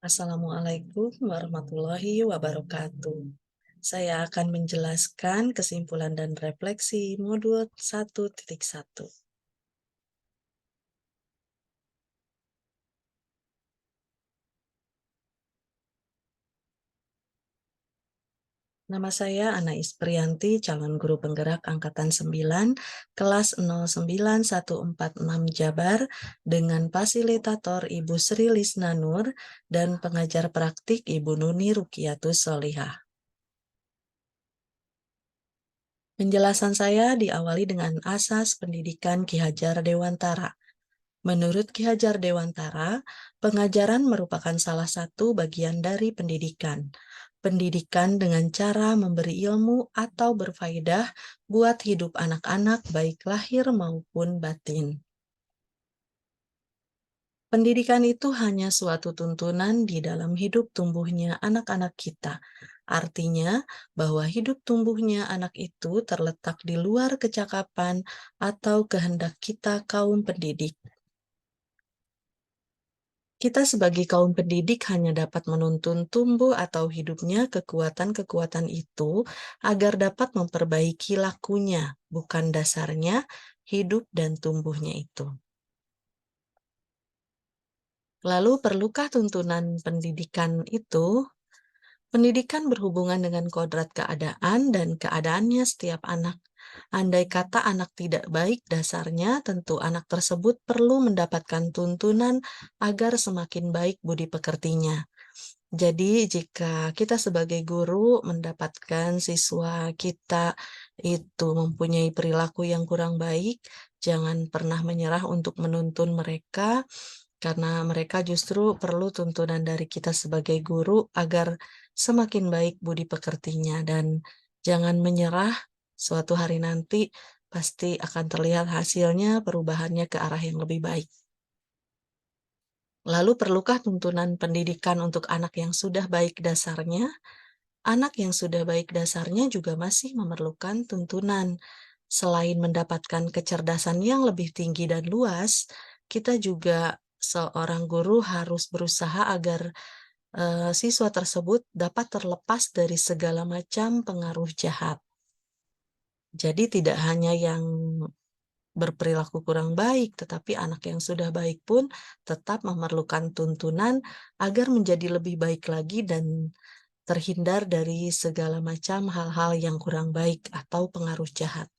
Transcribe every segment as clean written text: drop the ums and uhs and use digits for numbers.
Assalamualaikum warahmatullahi wabarakatuh. Saya akan menjelaskan kesimpulan dan refleksi modul 1.1. Nama saya Anais Priyanti, calon guru penggerak Angkatan 9, kelas 09146 Jabar, dengan fasilitator Ibu Sri Lisna Nur dan pengajar praktik Ibu Nuni Rukiatus Solihah. Penjelasan saya diawali dengan asas pendidikan Ki Hajar Dewantara. Menurut Ki Hajar Dewantara, pengajaran merupakan salah satu bagian dari pendidikan. Pendidikan dengan cara memberi ilmu atau berfaedah buat hidup anak-anak baik lahir maupun batin. Pendidikan itu hanya suatu tuntunan di dalam hidup tumbuhnya anak-anak kita. Artinya bahwa hidup tumbuhnya anak itu terletak di luar kecakapan atau kehendak kita kaum pendidik. Kita sebagai kaum pendidik hanya dapat menuntun tumbuh atau hidupnya kekuatan-kekuatan itu agar dapat memperbaiki lakunya, bukan dasarnya, hidup dan tumbuhnya itu. Lalu, perlukah tuntunan pendidikan itu? Pendidikan berhubungan dengan kodrat keadaan dan keadaannya setiap anak. Andai kata anak tidak baik dasarnya, tentu anak tersebut perlu mendapatkan tuntunan agar semakin baik budi pekertinya. Jadi, jika kita sebagai guru mendapatkan siswa kita itu mempunyai perilaku yang kurang baik, jangan pernah menyerah untuk menuntun mereka, karena mereka justru perlu tuntunan dari kita sebagai guru agar semakin baik budi pekertinya. Dan jangan menyerah, suatu hari nanti pasti akan terlihat hasilnya, perubahannya ke arah yang lebih baik. Lalu, perlukah tuntunan pendidikan untuk anak yang sudah baik dasarnya? Anak yang sudah baik dasarnya juga masih memerlukan tuntunan. Selain mendapatkan kecerdasan yang lebih tinggi dan luas, kita juga seorang guru harus berusaha agar siswa tersebut dapat terlepas dari segala macam pengaruh jahat. Jadi tidak hanya yang berperilaku kurang baik, tetapi anak yang sudah baik pun tetap memerlukan tuntunan agar menjadi lebih baik lagi dan terhindar dari segala macam hal-hal yang kurang baik atau pengaruh jahat.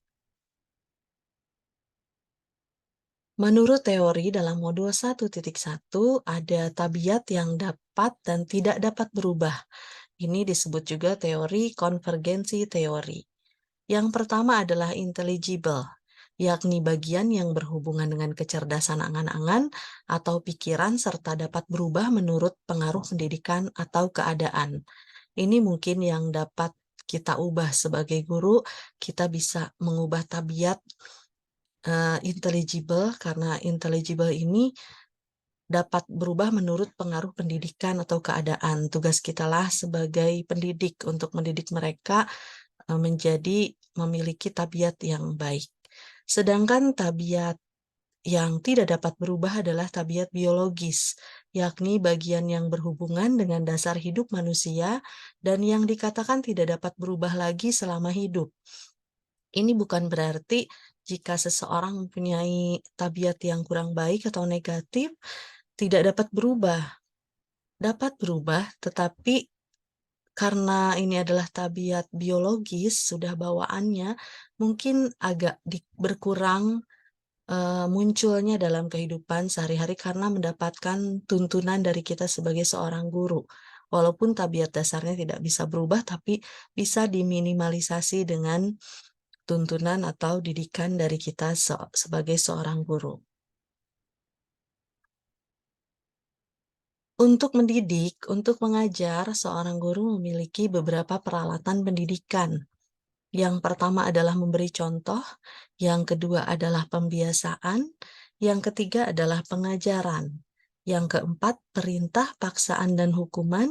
Menurut teori dalam modul 1.1, ada tabiat yang dapat dan tidak dapat berubah. Ini disebut juga teori konvergensi teori. Yang pertama adalah intelligible, yakni bagian yang berhubungan dengan kecerdasan angan-angan atau pikiran serta dapat berubah menurut pengaruh pendidikan atau keadaan. Ini mungkin yang dapat kita ubah sebagai guru, kita bisa mengubah tabiat intelligible, karena intelligible ini dapat berubah menurut pengaruh pendidikan atau keadaan. Tugas kitalah sebagai pendidik untuk mendidik mereka menjadi memiliki tabiat yang baik. Sedangkan tabiat yang tidak dapat berubah adalah tabiat biologis, yakni bagian yang berhubungan dengan dasar hidup manusia dan yang dikatakan tidak dapat berubah lagi selama hidup. Ini bukan berarti jika seseorang mempunyai tabiat yang kurang baik atau negatif, tidak dapat berubah. Dapat berubah, tetapi karena ini adalah tabiat biologis, sudah bawaannya, mungkin agak berkurang munculnya dalam kehidupan sehari-hari karena mendapatkan tuntunan dari kita sebagai seorang guru. Walaupun tabiat dasarnya tidak bisa berubah, tapi bisa diminimalisasi dengan tuntunan atau didikan dari kita sebagai seorang guru. Untuk mendidik, untuk mengajar, seorang guru memiliki beberapa peralatan pendidikan. Yang pertama adalah memberi contoh, yang kedua adalah pembiasaan, yang ketiga adalah pengajaran, yang keempat perintah, paksaan, dan hukuman,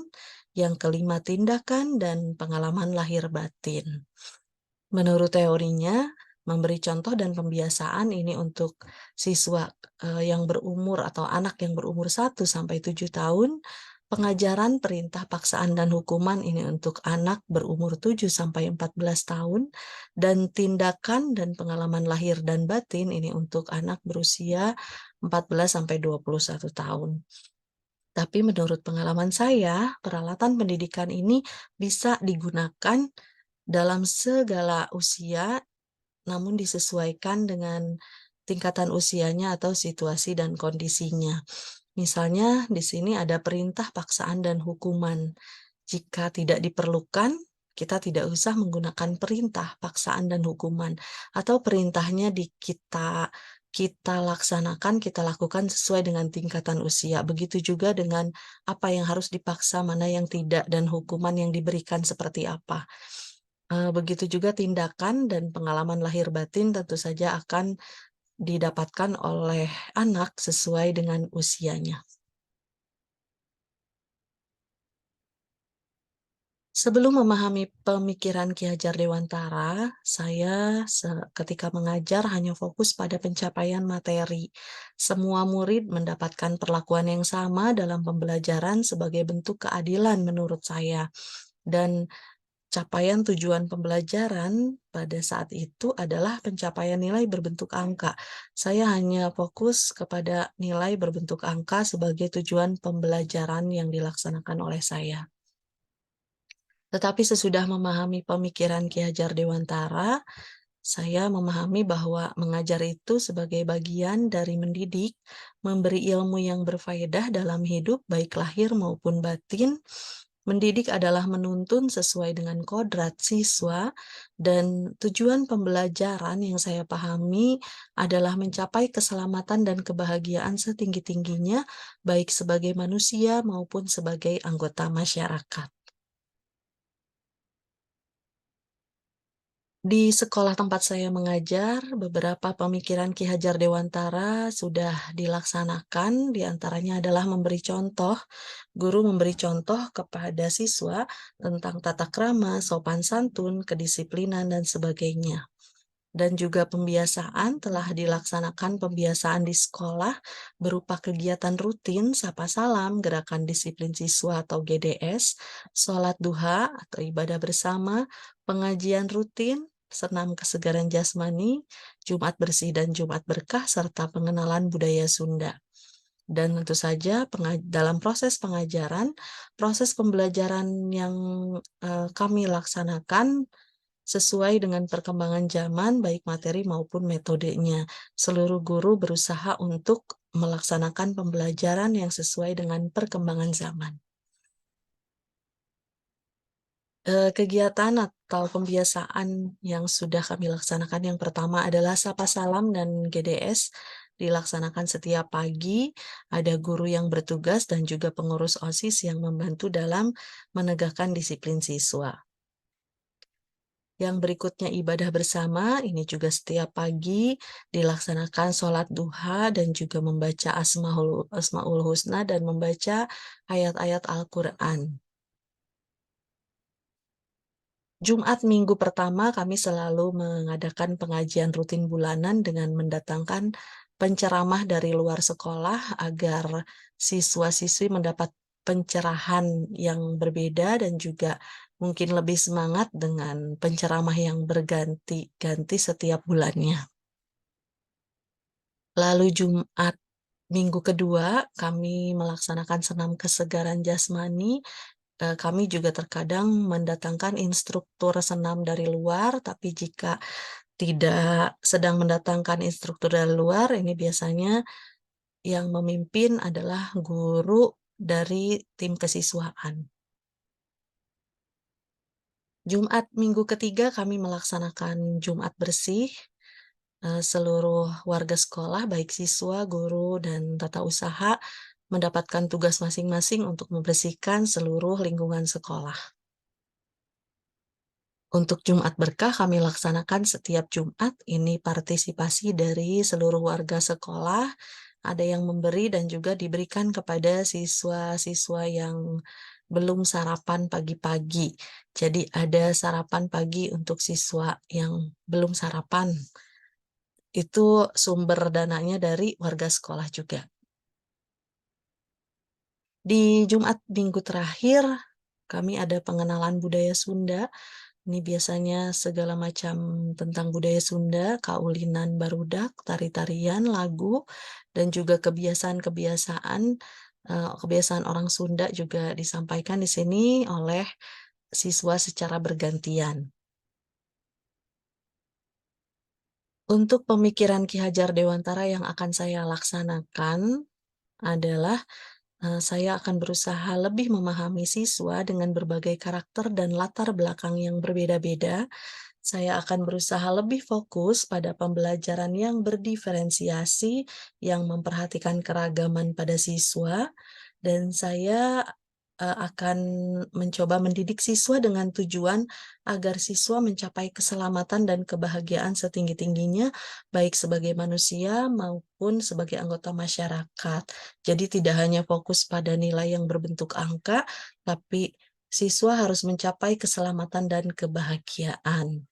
yang kelima tindakan, dan pengalaman lahir batin. Menurut teorinya, memberi contoh dan pembiasaan ini untuk siswa yang berumur atau anak yang berumur 1 sampai 7 tahun, Pengajaran perintah paksaan dan hukuman ini untuk anak berumur 7 sampai 14 tahun dan tindakan dan pengalaman lahir dan batin ini untuk anak berusia 14 sampai 21 tahun. Tapi menurut pengalaman saya, peralatan pendidikan ini bisa digunakan dalam segala usia, namun disesuaikan dengan tingkatan usianya atau situasi dan kondisinya. Misalnya di sini ada perintah paksaan dan hukuman. Jika tidak diperlukan, kita tidak usah menggunakan perintah paksaan dan hukuman, atau perintahnya kita laksanakan, kita lakukan sesuai dengan tingkatan usia. Begitu juga dengan apa yang harus dipaksa, mana yang tidak, dan hukuman yang diberikan seperti apa. Begitu juga tindakan dan pengalaman lahir batin tentu saja akan didapatkan oleh anak sesuai dengan usianya. Sebelum memahami pemikiran Ki Hajar Dewantara, saya ketika mengajar hanya fokus pada pencapaian materi. Semua murid mendapatkan perlakuan yang sama dalam pembelajaran sebagai bentuk keadilan menurut saya. Dan capaian tujuan pembelajaran pada saat itu adalah pencapaian nilai berbentuk angka. Saya hanya fokus kepada nilai berbentuk angka sebagai tujuan pembelajaran yang dilaksanakan oleh saya. Tetapi sesudah memahami pemikiran Ki Hajar Dewantara, saya memahami bahwa mengajar itu sebagai bagian dari mendidik, memberi ilmu yang berfaedah dalam hidup, baik lahir maupun batin. Mendidik adalah menuntun sesuai dengan kodrat siswa, dan tujuan pembelajaran yang saya pahami adalah mencapai keselamatan dan kebahagiaan setinggi-tingginya, baik sebagai manusia maupun sebagai anggota masyarakat. Di sekolah tempat saya mengajar, beberapa pemikiran Ki Hajar Dewantara sudah dilaksanakan, di antaranya adalah memberi contoh. Guru memberi contoh kepada siswa tentang tata krama, sopan santun, kedisiplinan, dan sebagainya. Dan juga pembiasaan telah dilaksanakan pembiasaan di sekolah berupa kegiatan rutin, sapa salam, gerakan disiplin siswa atau GDS, sholat duha atau ibadah bersama, pengajian rutin, senam kesegaran jasmani, Jumat bersih dan Jumat berkah, serta pengenalan budaya Sunda. Dan tentu saja dalam proses pengajaran, proses pembelajaran yang kami laksanakan sesuai dengan perkembangan zaman, baik materi maupun metodenya. Seluruh guru berusaha untuk melaksanakan pembelajaran yang sesuai dengan perkembangan zaman. Kegiatan atau pembiasaan yang sudah kami laksanakan yang pertama adalah sapa salam dan GDS dilaksanakan setiap pagi. Ada guru yang bertugas dan juga pengurus OSIS yang membantu dalam menegakkan disiplin siswa. Yang berikutnya ibadah bersama, ini juga setiap pagi dilaksanakan sholat duha dan juga membaca Asmaul Husna dan membaca ayat-ayat Al-Quran. Jumat minggu pertama kami selalu mengadakan pengajian rutin bulanan dengan mendatangkan penceramah dari luar sekolah agar siswa-siswi mendapat pencerahan yang berbeda dan juga mungkin lebih semangat dengan penceramah yang berganti-ganti setiap bulannya. Lalu Jumat minggu kedua kami melaksanakan senam kesegaran jasmani. Kami juga terkadang mendatangkan instruktur senam dari luar, tapi jika tidak sedang mendatangkan instruktur dari luar, ini biasanya yang memimpin adalah guru dari tim kesiswaan. Jumat minggu ketiga kami melaksanakan Jumat bersih. Seluruh warga sekolah, baik siswa, guru, dan tata usaha mendapatkan tugas masing-masing untuk membersihkan seluruh lingkungan sekolah. Untuk Jumat Berkah kami laksanakan setiap Jumat, ini partisipasi dari seluruh warga sekolah, ada yang memberi dan juga diberikan kepada siswa-siswa yang belum sarapan pagi-pagi. Jadi ada sarapan pagi untuk siswa yang belum sarapan. Itu sumber dananya dari warga sekolah juga. Di Jumat minggu terakhir, kami ada pengenalan budaya Sunda. Ini biasanya segala macam tentang budaya Sunda, kaulinan barudak, tari-tarian, lagu, dan juga kebiasaan-kebiasaan, kebiasaan orang Sunda juga disampaikan di sini oleh siswa secara bergantian. Untuk pemikiran Ki Hajar Dewantara yang akan saya laksanakan adalah saya akan berusaha lebih memahami siswa dengan berbagai karakter dan latar belakang yang berbeda-beda. Saya akan berusaha lebih fokus pada pembelajaran yang berdiferensiasi, yang memperhatikan keragaman pada siswa, dan saya akan mencoba mendidik siswa dengan tujuan agar siswa mencapai keselamatan dan kebahagiaan setinggi-tingginya, baik sebagai manusia maupun sebagai anggota masyarakat. Jadi tidak hanya fokus pada nilai yang berbentuk angka, tapi siswa harus mencapai keselamatan dan kebahagiaan.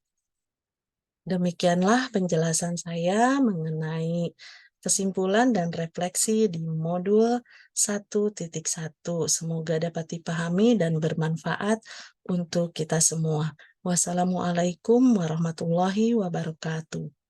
Demikianlah penjelasan saya mengenai kesimpulan dan refleksi di modul 1.1. Semoga dapat dipahami dan bermanfaat untuk kita semua. Wassalamualaikum warahmatullahi wabarakatuh.